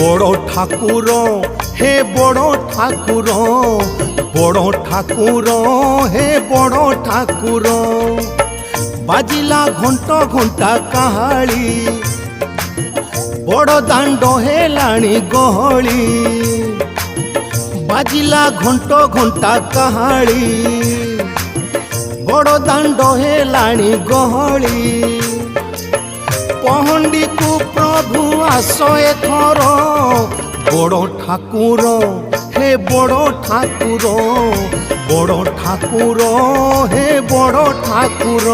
बड़ ठाकुर हे बड़ ठाकुर बड़ ठाकुर हे बड़ ठाकुर बाजिला घंट घंटा काहाली बड़ दांड हेलाणी गहली बाजिला घंट घंटा काहाली बड़ दांड हेलाणी गहली पहंडी को प्रभु आस एथर बड़ ठाकुर हे बड़ ठाकुर बड़ ठाकुर हे बड़ ठाकुर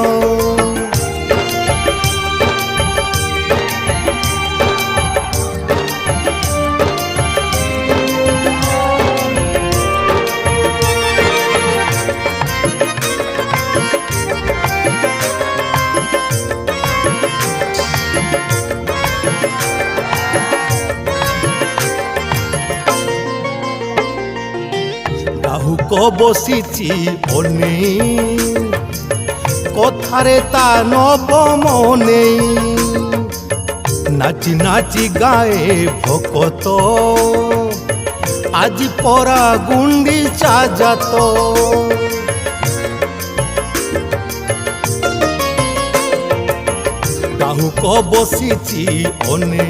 को बसीची अने कथारे ता नब मने नाची नाची गाए भकत आज परा गुंडीचा जात डाहुक बसीची अने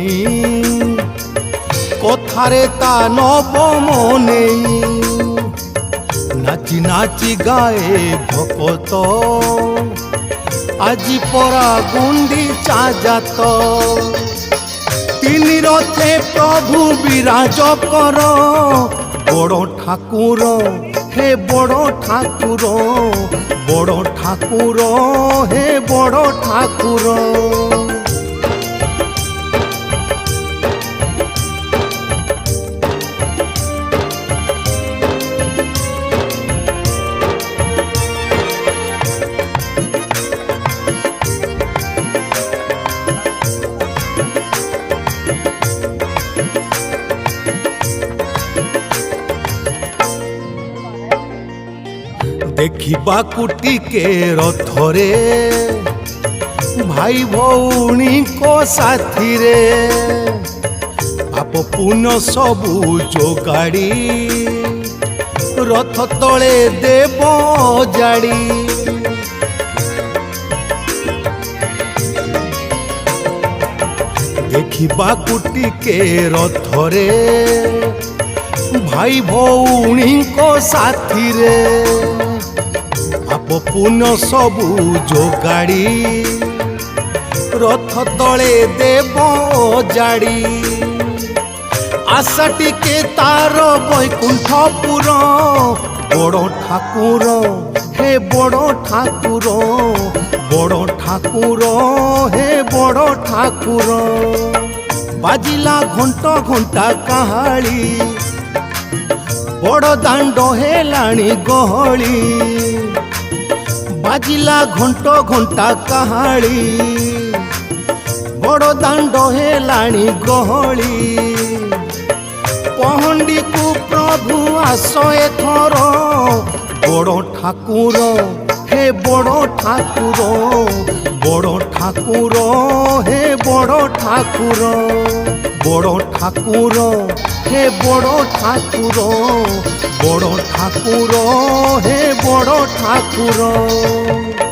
कथारे ता नब मने नाची नाची गाए भकत आजी परा गुंडीचा जात तीन रथे प्रभु विराज कर बड़ ठाकुर हे बड़ ठाकुर बड़ ठाकुर हे बड़ ठाकुर देखा कुटी के रथरे भाई भौणी को साथी रे पाप पुण्य सबू जोगाड़ी रथ तले देव जाड़ी देखा कुटी के रथरे भाई भौणी को साथी रे पाप पुण्य सबू जोगाड़ी रथ तले देव जाड़ी आशा टिके तार बैकुंठपुर बड़ ठाकुर हे बड़ ठाकुर बड़ ठाकुर हे बड़ ठाकुर बाजिला घंट घंटा काहाली बड़ दांड हेलाणी गहली बाजिला घंट घंटा काहाली बड़ दांड हेलाणी गहली पहंडी को प्रभु आस एथर बड़ ठाकुर हे बड़ ठाकुर बड़ ठाकुर हे बड़ ठाकुर बड़ ठाकुर हे बड़ ठाकुर बड़ ठाकुर हे बड़ ठाकुर।